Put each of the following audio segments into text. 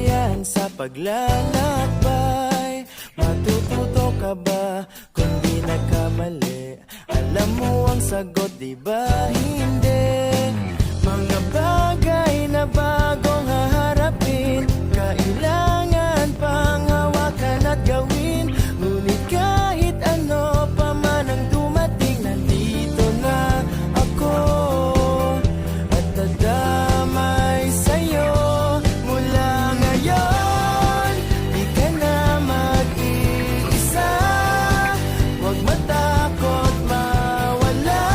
yan sa paglalakbay? Matututo ka ba kung di nagkamali? Alam mo ang sagot, di ba hindi? Mga bagay na bagong haharapin, kailangan pang hawakan at gawin. Ngunit kahit ano pa man ang dumating, nandito na ako at dadamay sa'yo. Mula ngayon, di ka na mag-iisa. Huwag matakot mawala,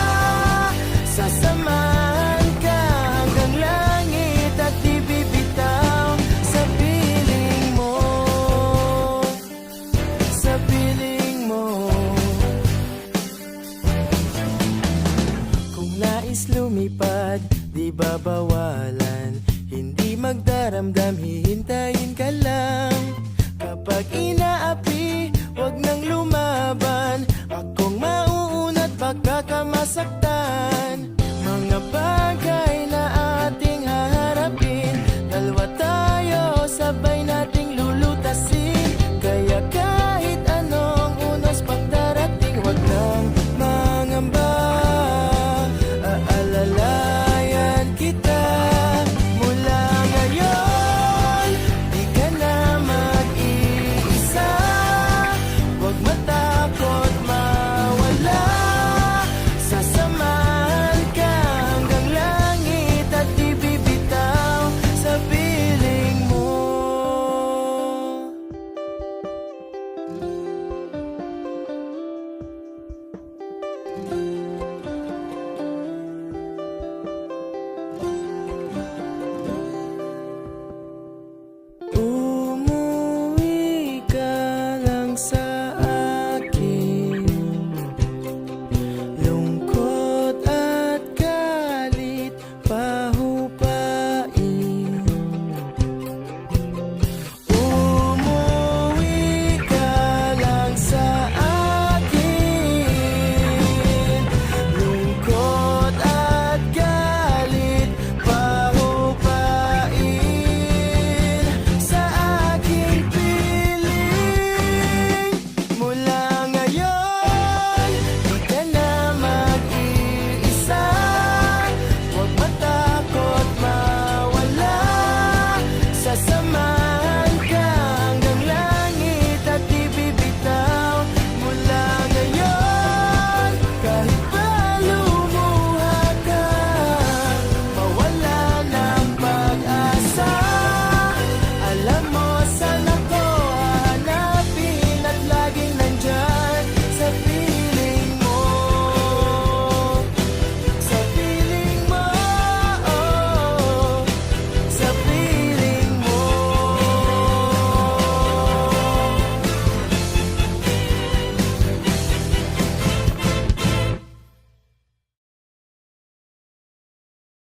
sasamahan ka hanggang langit at di bibitaw sa piling mo, sa piling mo. Kung nais lumipad, di babawalan. Hindi magdaramdam, hihintayin ka lang. Kapag